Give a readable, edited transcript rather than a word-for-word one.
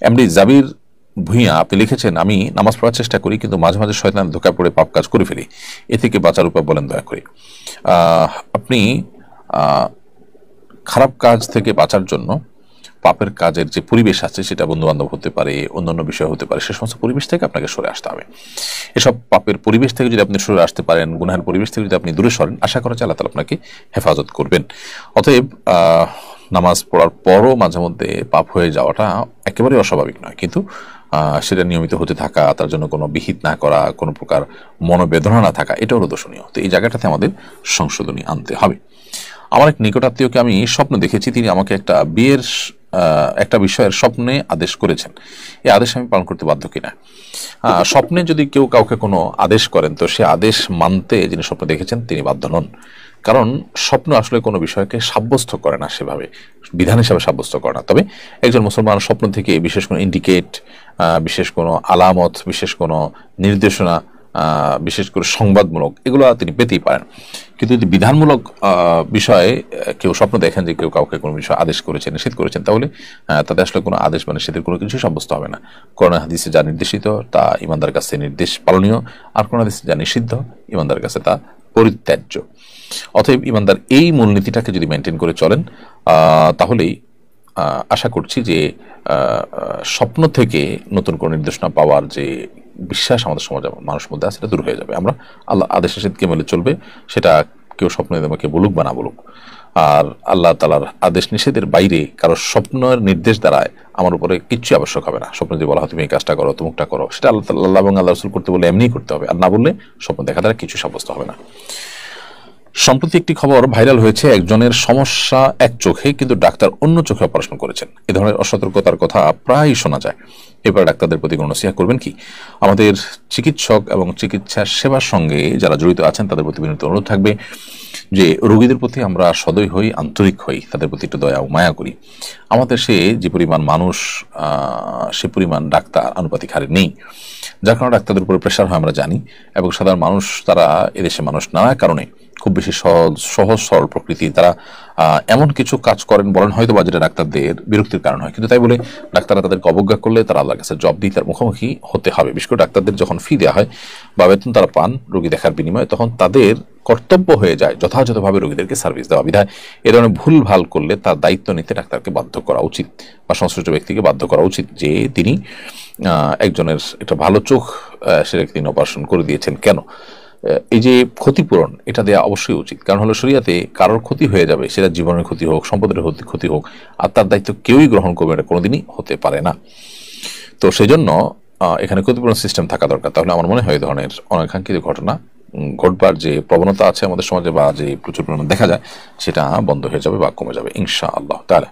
MD জাবির ভূঁইয়া আপনি লিখেছেন, আমি নামাজ পড়ার চেষ্টা করি কিন্তু মাঝে মাঝে শয়তানের ধোঁকায় পড়ে পাপ কাজ করে ফেলি, এ থেকে বাঁচার উপায় বলেন দয়া করে। আপনি খারাপ কাজ থেকে বাঁচার জন্য পাপের কাজের যে পরিবেশ আছে সেটা বন্ধু বান্ধব হতে পারে, অন্যান্য বিষয় হতে পারে, সে সমস্ত পরিবেশ থেকে আপনাকে সরে আসতে হবে। এসব পাপের পরিবেশ থেকে যদি আপনি সরে আসতে পারেন, গুনাহের পরিবেশ থেকে যদি আপনি দূরে সরেন, আশা করা যায় আল্লাহ তাআলা আপনাকে হেফাজত করবেন। অতএব নামাজ পড়ার পরও মাঝে মধ্যে পাপ হয়ে যাওয়াটা একেবারেই অস্বাভাবিক নয়, কিন্তু সেটা নিয়মিত হতে থাকা, তার জন্য কোনো বিহিত না করা, কোনো প্রকার মনোবেদনা না থাকা, এটা হলো দোষণীয়। তো এই জায়গাটাতে আমাদের সংশোধনী আনতে হবে। আমার এক নিকটাত্মীয়কে আমি স্বপ্ন দেখেছি, তিনি আমাকে একটা বিয়ের একটা বিষয়ের স্বপ্নে আদেশ করেছেন। এই আদেশ আমি পালন করতে বাধ্য কিনা। স্বপ্নে যদি কেউ কাউকে কোনো আদেশ করেন, তো সে আদেশ মানতে যিনি স্বপ্ন দেখেছেন তিনি বাধ্য নন, কারণ স্বপ্ন আসলে কোনো বিষয়কে সাব্যস্ত করে না, সেভাবে বিধান হিসাবে সাব্যস্ত করে না। তবে একজন মুসলমান স্বপ্ন থেকে বিশেষ কোনো ইন্ডিকেট, বিশেষ কোনো আলামত, বিশেষ কোনো নির্দেশনা, বিশেষ করে সংবাদমূলক, এগুলো তিনি পেতেই পারেন। কিন্তু যদি বিধানমূলক বিষয়ে কেউ স্বপ্ন দেখেন যে কেউ কাউকে কোনো বিষয় আদেশ করেছেন, নিষেধ করেছেন, তাহলে তাদের আসলে কোনো আদেশ বা নিষেধের কোনো কিছু সাব্যস্ত হবে না। কোরআন হাদিসে যা নির্দেশিত তা ইমানদার কাছে নির্দেশ পালনীয়, আর কোরআন হাদিসে যা নিষিদ্ধ ইমানদার কাছে তা পরিত্যাজ্য। অতএব ইমানদার এই মূলনীতিটাকে যদি মেনটেন করে চলেন, তাহলেই আশা করছি যে স্বপ্ন থেকে নতুন কোনো নির্দেশনা পাওয়ার যে বিশ্বাস আমাদের সমাজে মানুষের মধ্যে আছে সেটা দূর হয়ে যাবে। আমরা আল্লাহ আদেশ নিষেধকে মেনে চলবে, সেটা কেউ স্বপ্নে আমাকে বলুক বা না বলুক। আর আল্লাহ তাআলার আদেশ নিষেধের বাইরে কারো স্বপ্নের নির্দেশ দ্বারায় আমার উপরে কিচ্ছু আবশ্যক হবে না। স্বপ্নে যে বলা হয় তুমি এই কাজটা করো, তুমুকটা করো, সেটা আল্লাহ এবং আল্লাহ রাসূল করতে বলে এমনিই করতে হবে, আর না বললে স্বপ্ন দেখা দ্বারা কিছু সাব্যস্ত হবে না। সম্প্রতি একটি খবর ভাইরাল হয়েছে, একজনের সমস্যা এক চোখে কিন্তু ডাক্তার অন্য চোখে অপারেশন করেছেন। এ ধরনের অসতর্কতার কথা প্রায়ই শোনা যায়। এবার ডাক্তারদের প্রতি কোনো নসিহত করবেন কি? আমাদের চিকিৎসক এবং চিকিৎসা সেবার সঙ্গে যারা জড়িত আছেন তাদের প্রতি বিনীত অনুরোধ থাকবে যে রোগীদের প্রতি আমরা সদয় হই, আন্তরিক হই, তাদের প্রতি একটু দয়া ও মায়া করি। আমাদের সে যে পরিমাণ মানুষ, সে পরিমাণ ডাক্তার আনুপাতিক হারে নেই, যার কারণে ডাক্তারদের উপরে প্রেশার হয় আমরা জানি। এবং সাধারণ মানুষ, তারা এদেশে মানুষ নানা কারণে খুব বেশি সহজ সরল প্রকৃতি, তারা এমন কিছু কাজ করেন বলেন হয়তো বা যেটা ডাক্তারদের বিরক্তির কারণ হয়, কিন্তু তাই বলে ডাক্তাররা তাদেরকে অবজ্ঞা করলে তারা আল্লাহর কাছে জবাব দিয়ে তার মুখোমুখি হতে হবে। বিশেষ করে ডাক্তারদের যখন ফি দেওয়া হয় বা বেতন তারা পান রোগী দেখার বিনিময়ে, তখন তাদের কর্তব্য হয়ে যায় যথাযথভাবে রোগীদেরকে সার্ভিস দেওয়া। বিধায় এ ধরনের ভুল ভাল করলে তার দায়িত্ব নিতে ডাক্তারকে বাধ্য করা উচিত, বা সংশ্লিষ্ট ব্যক্তিকে বাধ্য করা উচিত যে তিনি একজনের একটা ভালো চোখ সেটা তিনি অপারেশন করে দিয়েছেন। কেন? এই যে ক্ষতিপূরণ, এটা দেওয়া অবশ্যই উচিত। কারণ হলো শরিয়াতে কারোর ক্ষতি হয়ে যাবে, সেটা জীবনের ক্ষতি হোক, সম্পদের ক্ষতি হোক, আর তার দায়িত্ব কেউই গ্রহণ করবে, এটা কোনোদিনই হতে পারে না। তো সেই জন্য এখানে ক্ষতিপূরণ সিস্টেম থাকা দরকার। তাহলে আমার মনে হয় এই ধরনের অনাকাঙ্ক্ষিত ঘটনা ঘটবার যে প্রবণতা আছে আমাদের সমাজে, বা যে প্রচুর পরিমাণে দেখা যায়, সেটা বন্ধ হয়ে যাবে বা কমে যাবে ইনশাআল্লাহ তাআলা।